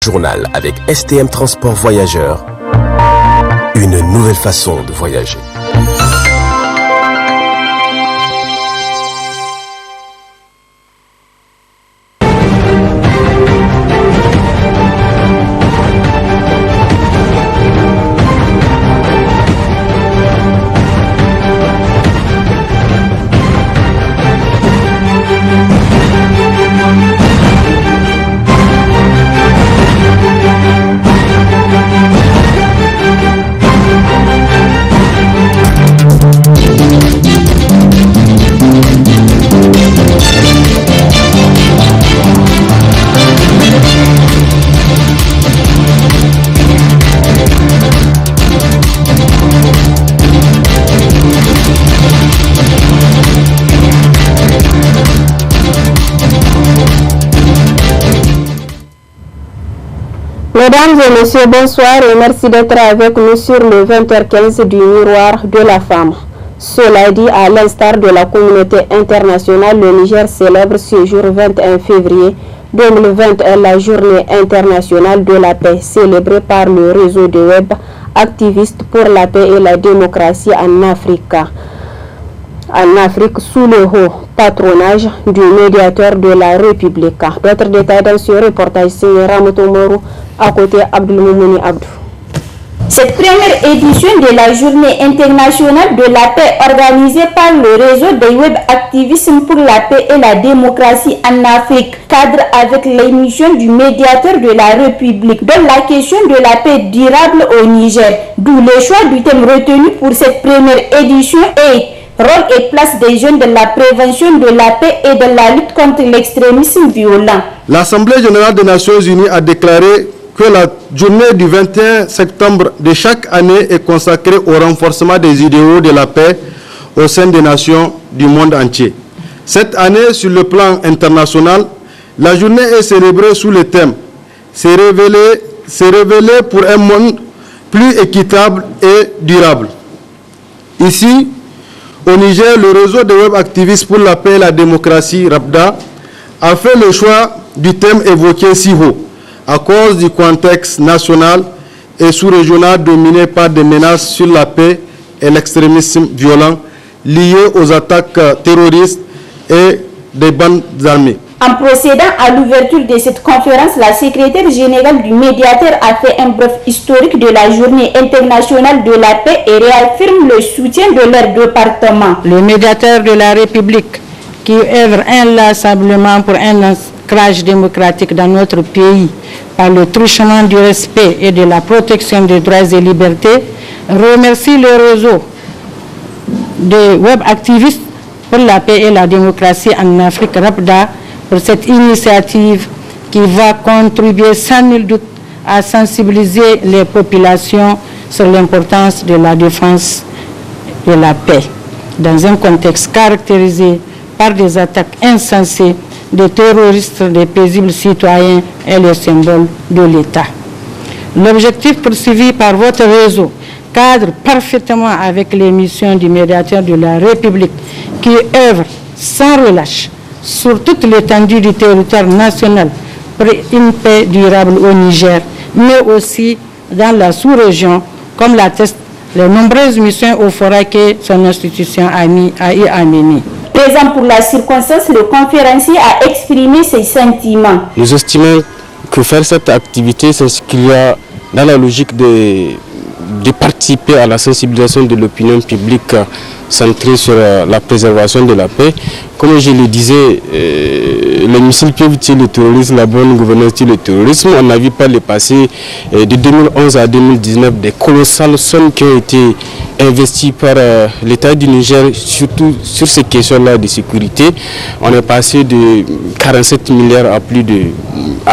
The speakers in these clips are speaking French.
Journal avec STM Transport Voyageurs. Une nouvelle façon de voyager. Mesdames et messieurs, bonsoir et merci d'être avec nous sur le 20h15 du Miroir de la Femme. Cela dit, à l'instar de la communauté internationale, le Niger célèbre ce jour 21 février 2021 la journée internationale de la paix, célébrée par le réseau de web activistes pour la paix et la démocratie en Afrique. En Afrique, sous le haut patronage du médiateur de la République. D'autres détails dans ce reportage signé Ramoto Moro à côté Abdelmoumouni Abdou. Cette première édition de la Journée internationale de la paix organisée par le réseau des web activistes pour la paix et la démocratie en Afrique cadre avec l'émission du médiateur de la République dans la question de la paix durable au Niger, d'où le choix du thème retenu pour cette première édition est rôle et place des jeunes dans la prévention de la paix et de la lutte contre l'extrémisme violent. L'Assemblée générale des Nations unies a déclaré que la journée du 21 septembre de chaque année est consacrée au renforcement des idéaux de la paix au sein des nations du monde entier. Cette année, sur le plan international, la journée est célébrée sous le thème « Se révéler pour un monde plus équitable et durable ». Ici, au Niger, le réseau de web activistes pour la paix et la démocratie, RAPDA, a fait le choix du thème évoqué si haut, à cause du contexte national et sous-régional dominé par des menaces sur la paix et l'extrémisme violent liés aux attaques terroristes et des bandes armées. En procédant à l'ouverture de cette conférence, la secrétaire générale du médiateur a fait un bref historique de la journée internationale de la paix et réaffirme le soutien de leur département. Le médiateur de la République, qui œuvre inlassablement pour un ancrage démocratique dans notre pays par le truchement du respect et de la protection des droits et libertés, remercie le réseau des web activistes pour la paix et la démocratie en Afrique, RAPDA, pour cette initiative qui va contribuer sans nul doute à sensibiliser les populations sur l'importance de la défense de la paix dans un contexte caractérisé par des attaques insensées des terroristes, des paisibles citoyens et les symboles de l'État. L'objectif poursuivi par votre réseau cadre parfaitement avec les missions du médiateur de la République qui œuvre sans relâche sur toute l'étendue du territoire national pour une paix durable au Niger, mais aussi dans la sous-région, comme l'attestent les nombreuses missions au forêt que son institution a y amené. Présent pour la circonstance, le conférencier a exprimé ses sentiments. Nous estimons que faire cette activité s'inscrit dans la logique de participer à la sensibilisation de l'opinion publique centrée sur la préservation de la paix. Comme je le disais, les missiles peuvent tuer le terrorisme, la bonne gouvernance tue le terrorisme. On a vu par le passé, de 2011 à 2019, des colossales sommes qui ont été investies par l'État du Niger, surtout sur ces questions-là de sécurité. On est passé de 47 milliards à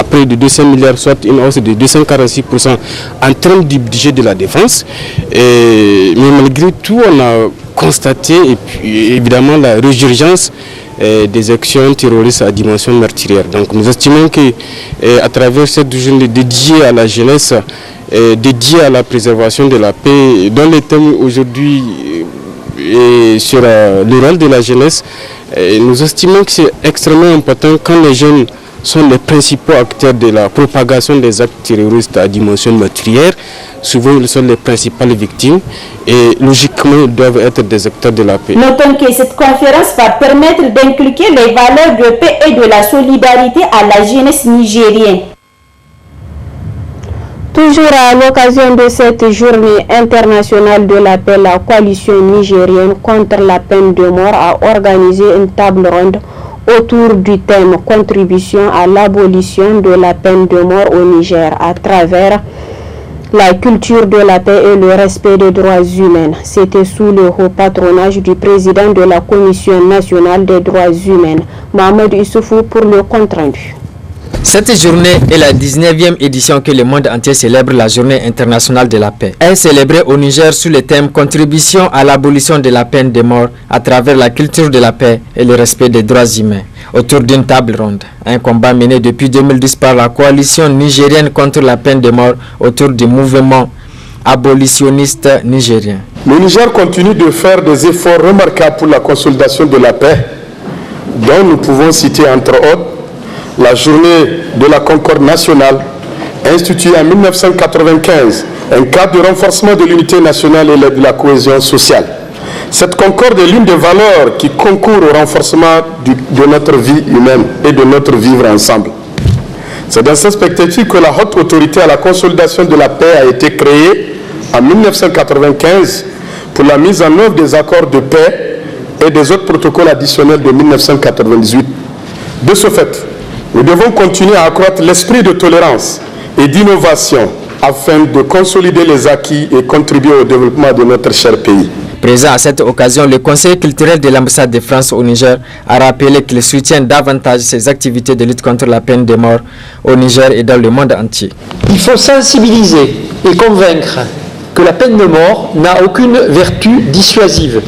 près de 200 milliards, soit une hausse de 246% en termes du budget de la défense. Mais malgré tout, on a constaté et puis, évidemment la résurgence des actions terroristes à dimension meurtrière. Donc nous estimons que à travers cette journée dédiée à la jeunesse, dédiée à la préservation de la paix, dont les thèmes aujourd'hui et sur le rôle de la jeunesse, nous estimons que c'est extrêmement important quand les jeunes sont les principaux acteurs de la propagation des actes terroristes à dimension meurtrière. Souvent, ils sont les principales victimes et logiquement, ils doivent être des acteurs de la paix. Notons que cette conférence va permettre d'inculquer les valeurs de paix et de la solidarité à la jeunesse nigérienne. Toujours à l'occasion de cette journée internationale de la paix, la coalition nigérienne contre la peine de mort a organisé une table ronde autour du thème « Contribution à l'abolition de la peine de mort au Niger à travers la culture de la paix et le respect des droits humains ». C'était sous le haut patronage du président de la Commission nationale des droits humains, Mohamed Issoufou, pour le compte-rendu. Cette journée est la 19e édition que le monde entier célèbre la journée internationale de la paix. Elle est célébrée au Niger sous le thème « Contribution à l'abolition de la peine de mort à travers la culture de la paix et le respect des droits humains » autour d'une table ronde. Un combat mené depuis 2010 par la coalition nigérienne contre la peine de mort autour du mouvement abolitionniste nigérien. Le Niger continue de faire des efforts remarquables pour la consolidation de la paix, dont nous pouvons citer entre autres la journée de la concorde nationale, instituée en 1995, un cadre de renforcement de l'unité nationale et de la cohésion sociale. Cette concorde est l'une des valeurs qui concourent au renforcement de notre vie humaine et de notre vivre ensemble. C'est dans cette perspective que la haute autorité à la consolidation de la paix a été créée en 1995 pour la mise en œuvre des accords de paix et des autres protocoles additionnels de 1998. De ce fait, nous devons continuer à accroître l'esprit de tolérance et d'innovation afin de consolider les acquis et contribuer au développement de notre cher pays. Présent à cette occasion, le conseiller culturel de l'ambassade de France au Niger a rappelé qu'il soutient davantage ses activités de lutte contre la peine de mort au Niger et dans le monde entier. Il faut sensibiliser et convaincre que la peine de mort n'a aucune vertu dissuasive.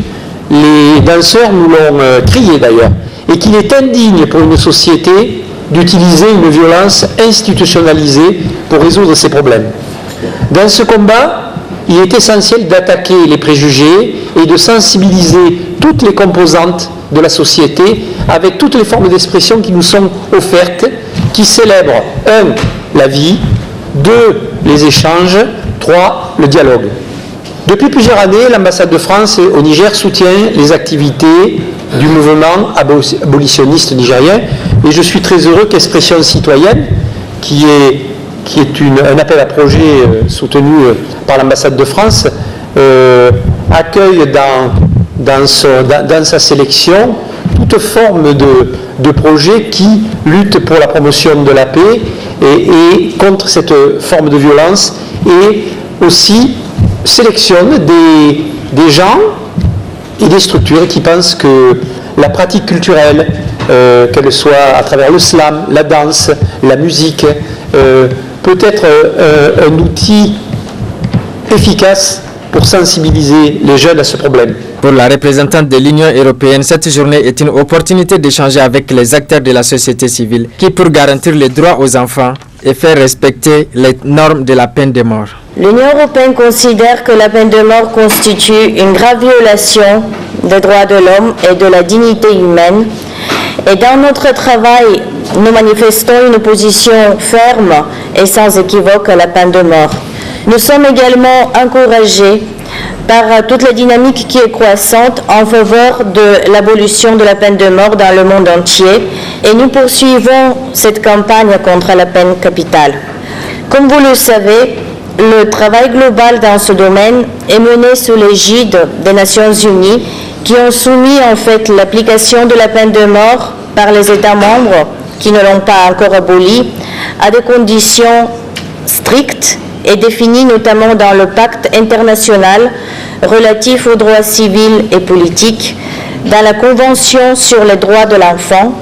Les danseurs nous l'ont crié d'ailleurs, et qu'il est indigne pour une société d'utiliser une violence institutionnalisée pour résoudre ces problèmes. Dans ce combat, il est essentiel d'attaquer les préjugés et de sensibiliser toutes les composantes de la société avec toutes les formes d'expression qui nous sont offertes, qui célèbrent 1. la vie, 2. les échanges, 3. le dialogue. Depuis plusieurs années, l'ambassade de France au Niger soutient les activités du mouvement abolitionniste nigérien et je suis très heureux qu'Expression citoyenne, qui est un appel à projet soutenu par l'ambassade de France, accueille dans sa sélection toute forme de projet qui lutte pour la promotion de la paix et contre cette forme de violence et aussi sélectionne des gens et des structures qui pensent que la pratique culturelle, qu'elle soit à travers le slam, la danse, la musique, peut être un outil efficace pour sensibiliser les jeunes à ce problème. Pour la représentante de l'Union européenne, cette journée est une opportunité d'échanger avec les acteurs de la société civile qui, pour garantir les droits aux enfants et faire respecter les normes de la peine de mort. L'Union européenne considère que la peine de mort constitue une grave violation des droits de l'homme et de la dignité humaine. Et dans notre travail, nous manifestons une opposition ferme et sans équivoque à la peine de mort. Nous sommes également encouragés par toute la dynamique qui est croissante en faveur de l'abolition de la peine de mort dans le monde entier et nous poursuivons cette campagne contre la peine capitale. Comme vous le savez, le travail global dans ce domaine est mené sous l'égide des Nations Unies qui ont soumis en fait l'application de la peine de mort par les États membres qui ne l'ont pas encore abolie à des conditions strictes et définies notamment dans le pacte international relatif aux droits civils et politiques, dans la Convention sur les droits de l'enfant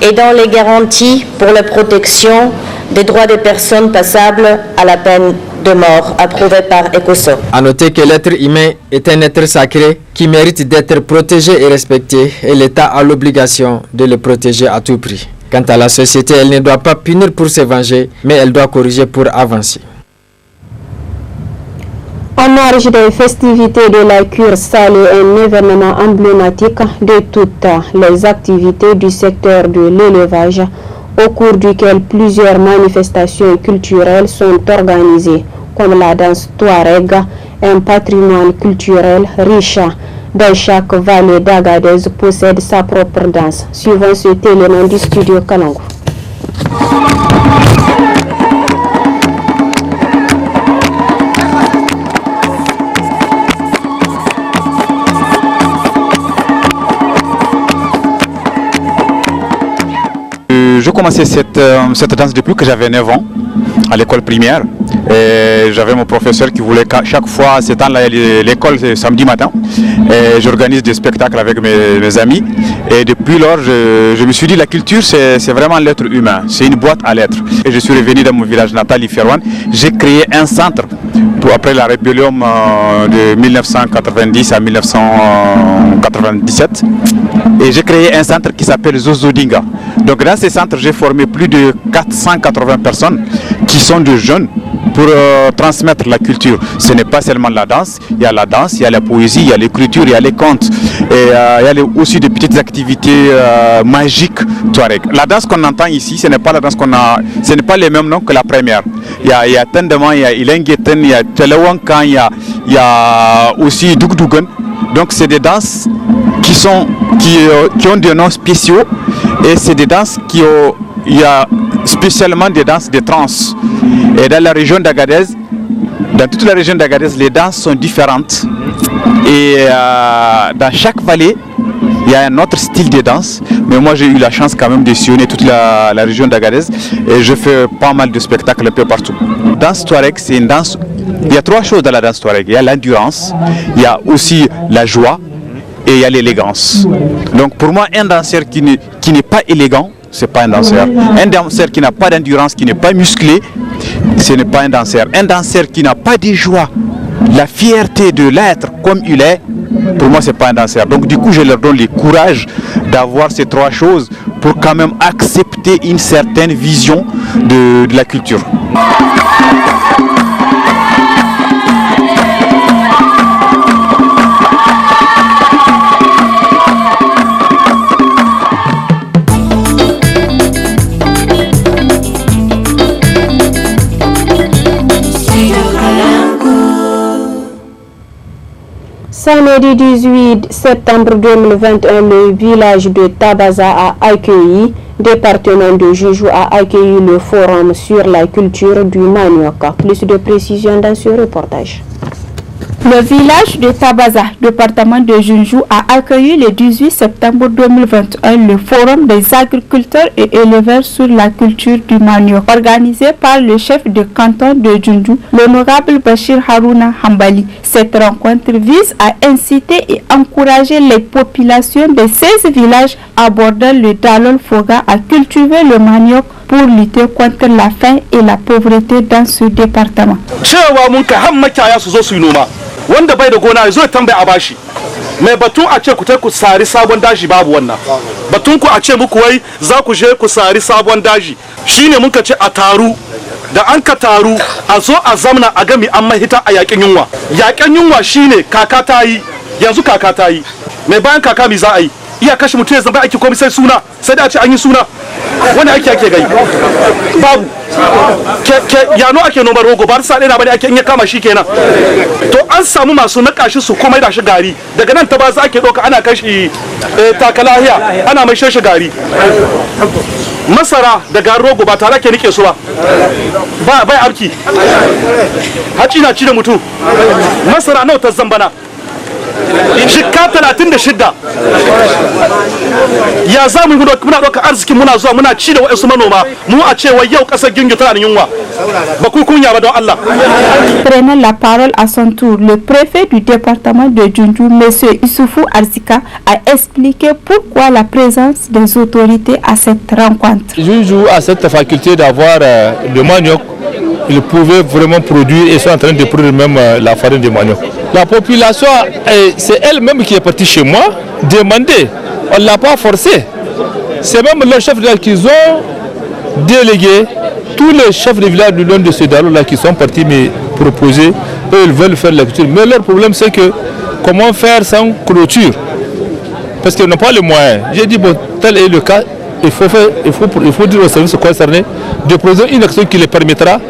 et dans les garanties pour la protection des droits des personnes passables à la peine de mort approuvée par ECOSOC. A noter que l'être humain est un être sacré qui mérite d'être protégé et respecté et l'État a l'obligation de le protéger à tout prix. Quant à la société, elle ne doit pas punir pour se venger, mais elle doit corriger pour avancer. En marge des festivités de la cure salée, un événement emblématique de toutes les activités du secteur de l'élevage, au cours duquel plusieurs manifestations culturelles sont organisées, comme la danse Touareg, un patrimoine culturel riche. Dans chaque vallée d'Agadez possède sa propre danse. Suivant cet élément du studio Kalango. Je commençais cette danse depuis que j'avais 9 ans, à l'école primaire. J'avais mon professeur qui voulait chaque fois, c'est temps là, l'école samedi matin. J'organise des spectacles avec mes amis. Et depuis lors, je me suis dit la culture, c'est vraiment l'être humain. C'est une boîte à lettres. Et je suis revenu dans mon village natal, Iferouane. J'ai créé un centre après la rébellion de 1990 à 1997. Et j'ai créé un centre qui s'appelle Zozodinga. Donc dans ce centre, j'ai formé plus de 480 personnes qui sont de jeunes pour transmettre la culture. Ce n'est pas seulement la danse, il y a la danse, il y a la poésie, il y a l'écriture, il y a les contes. Et il y a aussi des petites activités magiques touareg. La danse qu'on entend ici, ce n'est pas la danse ce n'est pas les mêmes noms que la première. Il y a Tendeman, il y a Ilengeten, il y a Telewankan, il y a aussi Dugdugan. Donc c'est des danses qui ont des noms spéciaux et c'est des danses il y a spécialement des danses de trance. Et dans la région d'Agadez, dans toute la région d'Agadez, les danses sont différentes. Et dans chaque vallée, il y a un autre style de danse. Mais moi, j'ai eu la chance quand même de sillonner toute la région d'Agadez. Et je fais pas mal de spectacles un peu partout. La danse Touareg, c'est une danse... Il y a 3 choses dans la danse Touareg. Il y a l'endurance, il y a aussi la joie et il y a l'élégance. Donc pour moi, un danseur qui n'est pas élégant, c'est pas un danseur. Un danseur qui n'a pas d'endurance, qui n'est pas musclé, ce n'est pas un danseur. Un danseur qui n'a pas de joie, la fierté de l'être comme il est, pour moi c'est pas un danseur. Donc du coup je leur donne le courage d'avoir ces 3 choses pour quand même accepter une certaine vision de la culture. Samedi 18 septembre 2021, le village de Tabaza a accueilli, département de Joujou a accueilli le forum sur la culture du manioc. Plus de précisions dans ce reportage. Le village de Tabaza, département de Junju, a accueilli le 18 septembre 2021 le forum des agriculteurs et éleveurs sur la culture du manioc, organisé par le chef de canton de Junju, l'honorable Bachir Harouna Hambali. Cette rencontre vise à inciter et encourager les populations de 16 villages abordant le Dalol Foga à cultiver le manioc pour lutter contre la faim et la pauvreté dans ce département. Wanda bai da gona ya zo ya tambaya a bashi mai batun a ce ku ta ku sari sabon daji babu wannan batun ku a ce muku wai za ku je ku sari sabon daji shine muka ce a taru da an ka taru a zo a zamna a gami an mahita a yakin yunwa shine kaka ta yi yanzu kaka ta yi mai bayan kaka mi za a yi iya kashe mutum ya zama ake komai sai suna sai da a ce an yi suna wani ake gai babu yano ake noman rogo ba sa ɗaya bane ake in ya kama shi kenan to an samu masu naka shi su komai da shi gari daga nan ta ba za ake ɗauka ana kashi takalahiya ana mai shi gari masara da garin rogo ba tare ake nike su ba bai arki haci na ci da mutum masara nawa ta zambana shika 36 ya za mu muna ɗauka arzikin muna zuwa muna ci da waɗansu manoma mu a cewa yau ƙasar gingu tana da yunwa ba ku kunya ba don Allah. Prenant la parole à son tour, le préfet du département de Junju, M. Issoufou Arzika, a expliqué pourquoi la présence des autorités à cette rencontre. Junju a cette faculté d'avoir le manioc. Ils pouvaient vraiment produire et sont en train de produire même la farine de manioc. La population, c'est elle-même qui est partie chez moi demander. On ne l'a pas forcé. C'est même leur chef de qu'ils ont délégué tous les chefs de village du long de ce dialogue-là qui sont partis me proposer, eux ils veulent faire la culture. Mais leur problème c'est que comment faire sans clôture? Parce qu'ils n'ont pas les moyens. J'ai dit, bon, tel est le cas, il faut dire aux services concernés de proposer une action qui les permettra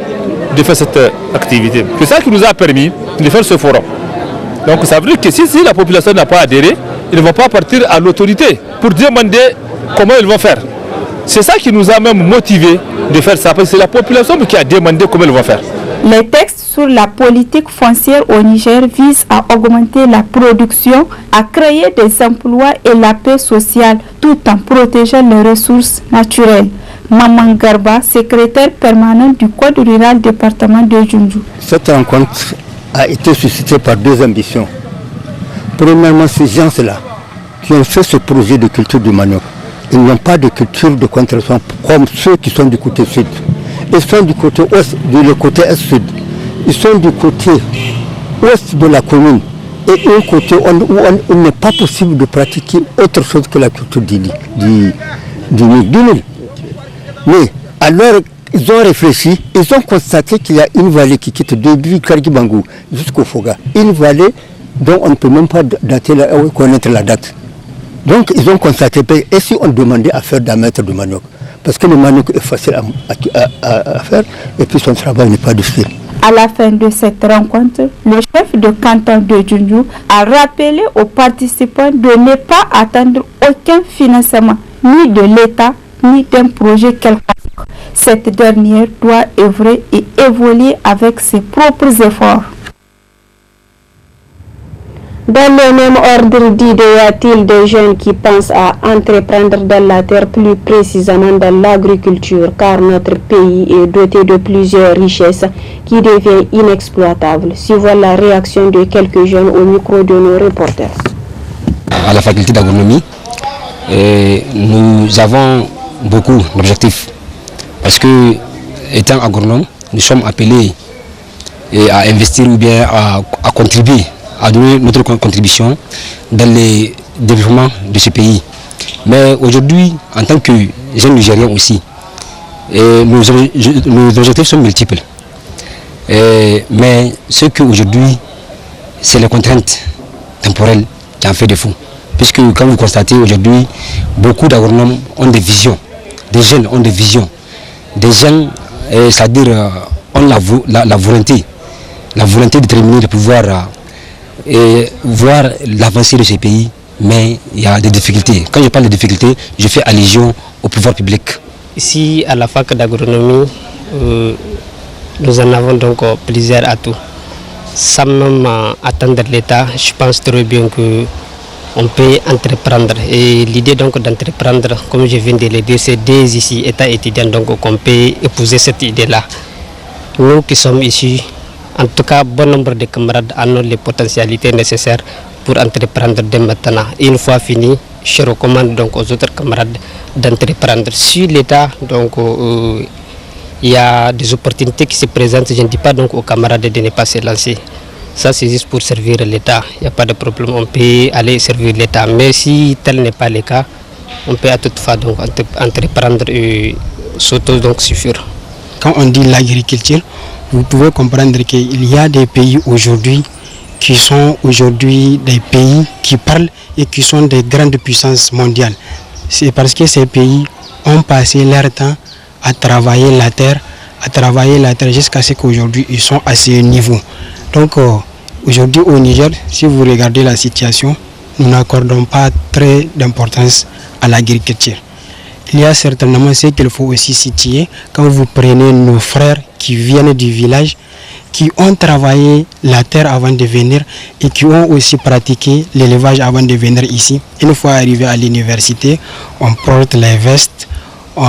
de faire cette activité. C'est ça qui nous a permis de faire ce forum. Donc ça veut dire que si la population n'a pas adhéré, ils ne vont pas partir à l'autorité pour demander comment ils vont faire. C'est ça qui nous a même motivé de faire ça, parce que c'est la population qui a demandé comment ils vont faire. Les textes sur la politique foncière au Niger visent à augmenter la production, à créer des emplois et la paix sociale, tout en protégeant les ressources naturelles. Maman Garba, secrétaire permanent du Code rural département de Djoundjou. Cette rencontre a été suscitée par deux ambitions. Premièrement, ces gens-là qui ont fait ce projet de culture du manioc, ils n'ont pas de culture de conservation comme ceux qui sont du côté sud. Ils sont du côté ouest, du côté est-sud. Ils sont du côté ouest de la commune. Et un côté où il n'est pas possible de pratiquer autre chose que la culture du Nil. Mais alors, ils ont réfléchi, ils ont constaté qu'il y a une vallée qui quitte depuis Kargibangou jusqu'au Foga. Une vallée dont on ne peut même pas connaître la date. Donc ils ont constaté, et si on demandait à faire d'un mètre de manioc, parce que le manioc est facile à faire, et puis son travail n'est pas difficile. À la fin de cette rencontre, le chef de canton de Djoundjou a rappelé aux participants de ne pas attendre aucun financement, ni de l'État, ni d'un projet quelconque. Cette dernière doit œuvrer et évoluer avec ses propres efforts. Dans le même ordre d'idées, y a-t-il des jeunes qui pensent à entreprendre dans la terre, plus précisément dans l'agriculture, car notre pays est doté de plusieurs richesses qui deviennent inexploitables. Suivons la réaction de quelques jeunes au micro de nos reporters. À la faculté d'agronomie, nous avons beaucoup d'objectifs. Parce que, étant agronome, nous sommes appelés à investir ou bien à contribuer, à donner notre contribution dans le développement de ce pays. Mais aujourd'hui, en tant que jeunes Nigériens aussi, nos objectifs sont multiples. Mais ce qu'aujourd'hui, c'est les contraintes temporelles qui en fait défaut. Puisque, comme vous constatez aujourd'hui, beaucoup d'agronomes ont des visions, des jeunes ont des visions. Des jeunes, c'est-à-dire, ont la volonté déterminée de pouvoir voir l'avancée de ces pays, mais il y a des difficultés. Quand je parle de difficultés, je fais allusion au pouvoir public. Ici, à la fac d'agronomie, nous en avons donc plusieurs atouts. Sans même attendre l'État, je pense très bien qu'on peut entreprendre. Et l'idée donc d'entreprendre, comme je viens de le dire, c'est dès ici, état étudiant, donc qu'on peut épouser cette idée-là. Nous qui sommes ici, en tout cas, bon nombre de camarades en ont les potentialités nécessaires pour entreprendre dès maintenant. Et une fois fini, je recommande donc aux autres camarades d'entreprendre. Si l'État, donc, il y a des opportunités qui se présentent, je ne dis pas donc aux camarades de ne pas se lancer. Ça, c'est juste pour servir l'État. Il n'y a pas de problème, on peut aller servir l'État. Mais si tel n'est pas le cas, on peut à toute fois donc entreprendre et s'auto-suffire. Quand on dit l'agriculture, vous pouvez comprendre qu'il y a des pays aujourd'hui qui sont aujourd'hui des pays qui parlent et qui sont des grandes puissances mondiales. C'est parce que ces pays ont passé leur temps à travailler la terre jusqu'à ce qu'aujourd'hui ils sont à ce niveau. Donc aujourd'hui au Niger, si vous regardez la situation, nous n'accordons pas très d'importance à l'agriculture. Il y a certainement ce qu'il faut aussi situer quand vous prenez nos frères qui viennent du village, qui ont travaillé la terre avant de venir et qui ont aussi pratiqué l'élevage avant de venir ici. Une fois arrivé à l'université, on porte les vestes, on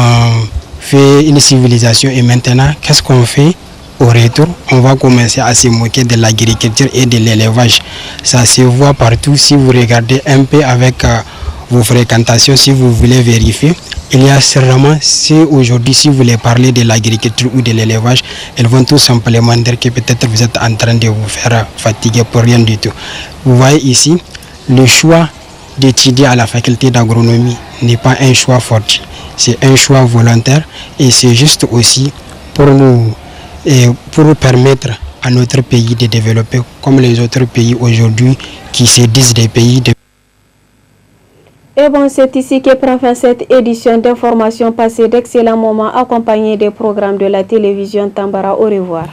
fait une civilisation et maintenant, qu'est-ce qu'on fait? Au retour, on va commencer à se moquer de l'agriculture et de l'élevage. Ça se voit partout. Si vous regardez un peu avec vos fréquentations, si vous voulez vérifier, il y a sûrement, aujourd'hui, si vous voulez parler de l'agriculture ou de l'élevage, elles vont tout simplement dire que peut-être vous êtes en train de vous faire fatiguer pour rien du tout. Vous voyez ici, le choix d'étudier à la faculté d'agronomie n'est pas un choix fortuit, c'est un choix volontaire et c'est juste aussi pour nous permettre à notre pays de développer comme les autres pays aujourd'hui qui se disent des pays de... Et bon, c'est ici que prend fin cette édition d'information. Passez d'excellents moments accompagnés des programmes de la télévision Tambara. Au revoir.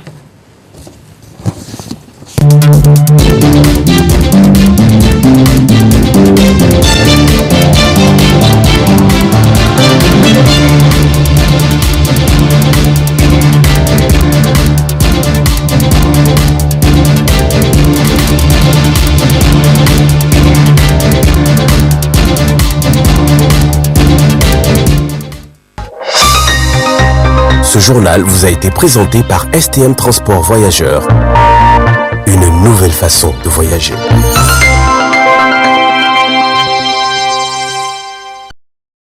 Ce journal vous a été présenté par STM Transport Voyageurs. Une nouvelle façon de voyager.